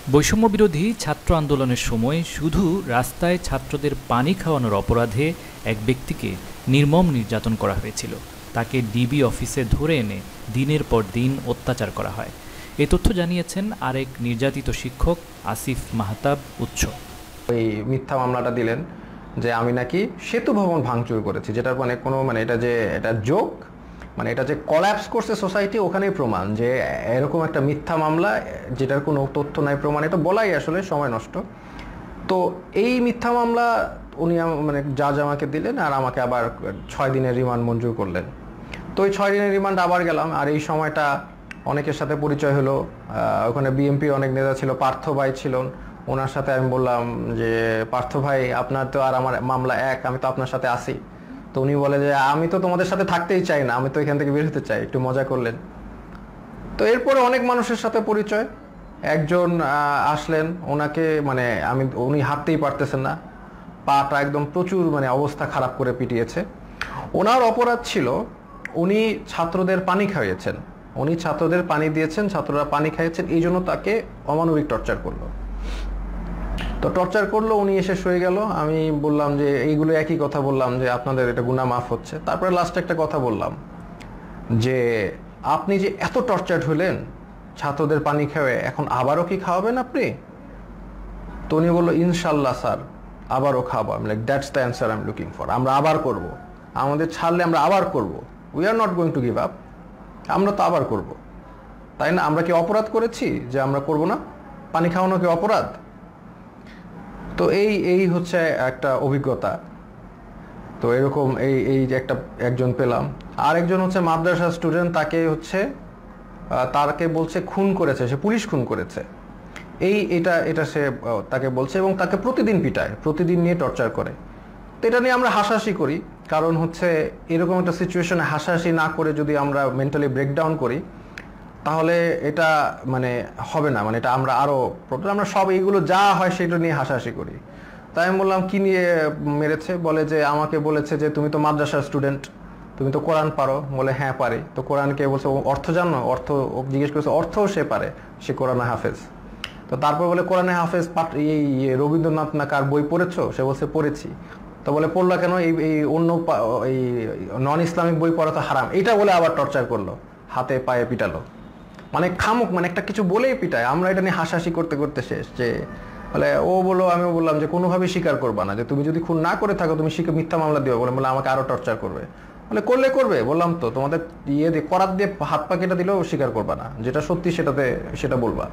বৈষম্য বিরোধী ছাত্র আন্দোলনের সময় শুধু রাস্তায় ছাত্রদের পানি খাওয়ানোর অপরাধে এক ব্যক্তিকে নির্মম নির্যাতন করা হয়েছিল। তাকে ডিবি অফিসে ধরে এনে দিনের পর দিন অত্যাচার করা হয়। এ তথ্য জানিয়েছেন আরেক নির্যাতিত শিক্ষক আসিফ মাহতাব উৎস। ওই মিথ্যা মামলাটা দিলেন যে আমি নাকি সেতু ভবন ভাঙচুর করেছি, যেটার মানে কোনো এটা জোক, এটা যে কলাপস করছে সোসাইটি, ওখানেই প্রমাণ যে এরকম একটা মিথ্যা মামলা যেটার কোনো তথ্য নাই, প্রমাণ, এটা বলাই আসলে সময় নষ্ট। তো এই মিথ্যা মামলা উনি জাজ আমাকে দিলেন আর আমাকে আবার 6 দিনের রিমান্ড মঞ্জুর করলেন। তো ওই 6 দিনের রিমান্ড আবার গেলাম, আর এই সময়টা অনেকের সাথে পরিচয় হলো। ওখানে বিএমপি অনেক নেতা ছিল, পার্থ ভাই ছিলেন। ওনার সাথে আমি বললাম যে পার্থ ভাই, আপনার তো আর আমার মামলা এক, আমি তো আপনার সাথে আসি। তো উনি বলে যে আমি তো তোমাদের সাথে থাকতেই চাই না, আমি তো এখান থেকে বের হতে চাই, একটু মজা করলেন। তো এরপরে অনেক মানুষের সাথে পরিচয়। একজন আসলেন, ওনাকে উনি হাঁটতেই পারতেছেন না, পাটা একদম প্রচুর অবস্থা খারাপ করে পিটিয়েছে। ওনার অপরাধ ছিল উনি ছাত্রদের পানি খাইয়েছেন, উনি ছাত্রদের পানি দিয়েছেন, ছাত্ররা পানি খাইয়েছেন, এই জন্য তাকে অমানবিক টর্চার করলো। তো টর্চার করলো, উনি এসে শুয়ে গেল। আমি বললাম যে এইগুলো একই কথা বললাম যে আপনাদের এটা গুনাহ মাফ হচ্ছে। তারপরে লাস্টে একটা কথা বললাম যে আপনি যে এত টর্চার্ড হলেন ছাত্রদের পানি খাওয়ায়, এখন আবারও কি খাওয়াবেন আপনি? তো উনি বললো ইনশাল্লাহ স্যার, আবারও খাওয়াবো। আমি like that's the answer I am looking for. আমরা আবার করব, আমাদের ছাড়লে আমরা আবার করব, we are not going to give up. আমরা তো আবার করব, তাই না? আমরা কি অপরাধ করেছি যে আমরা করব না? পানি খাওয়ানো কি অপরাধ? তো এই হচ্ছে একটা অভিজ্ঞতা। তো এরকম এই যে একজন পেলাম। আর একজন হচ্ছে মাদ্রাসা স্টুডেন্ট, তাকে বলছে খুন করেছে, সে পুলিশ খুন করেছে, এটা সে তাকে বলছে, এবং তাকে প্রতিদিন পিটায়, প্রতিদিন নিয়ে টর্চার করে। তো এটা নিয়ে আমরা হাসাহাসি করি, কারণ হচ্ছে এরকম একটা সিচুয়েশনে হাসাহাসি না করে যদি আমরা মেন্টালি ব্রেকডাউন করি, তাহলে এটা হবে না। এটা আমরা আমরা সব এইগুলো যা হয় সেটা নিয়ে হাসাহাসি করি। তাই আমি বললাম কি নিয়ে মেরেছে? বলে যে আমাকে বলেছে যে তুমি তো মাদ্রাসার স্টুডেন্ট, তুমি তো কোরআন পারো। বলে হ্যাঁ পারি। তো কোরআনকে বলছে অর্থ জানো? অর্থ জিজ্ঞেস করেছে, অর্থও সে পারে, সে কোরআনে হাফেজ। তো তারপর বলে কোরআনে হাফেজ এই রবীন্দ্রনাথ না কার বই পড়েছো? সে বলছে পড়েছি। তো বলে পড়লা কেন? এই অন্য এই নন ইসলামিক বই পড়া তো হারাম, এটা বলে আবার টর্চার করলো, হাতে পায়ে পিটালো। খামুক একটা কিছু বলেই পিটায়। আমরা এটা নিয়ে হাসাহাসি করতে করতে শেষ। যে ও বললো, আমিও বললাম যে কোনোভাবেই স্বীকার করবা না, যে তুমি যদি খুন না করে থাকো তুমি মিথ্যা মামলা দিও। বলে আমাকে আরো টর্চার করবে। করবে। বললাম তো তোমাদের করাত দিয়ে হাত পা কেটে দিলেও স্বীকার করবা না, যেটা সত্যি সেটা বলবা।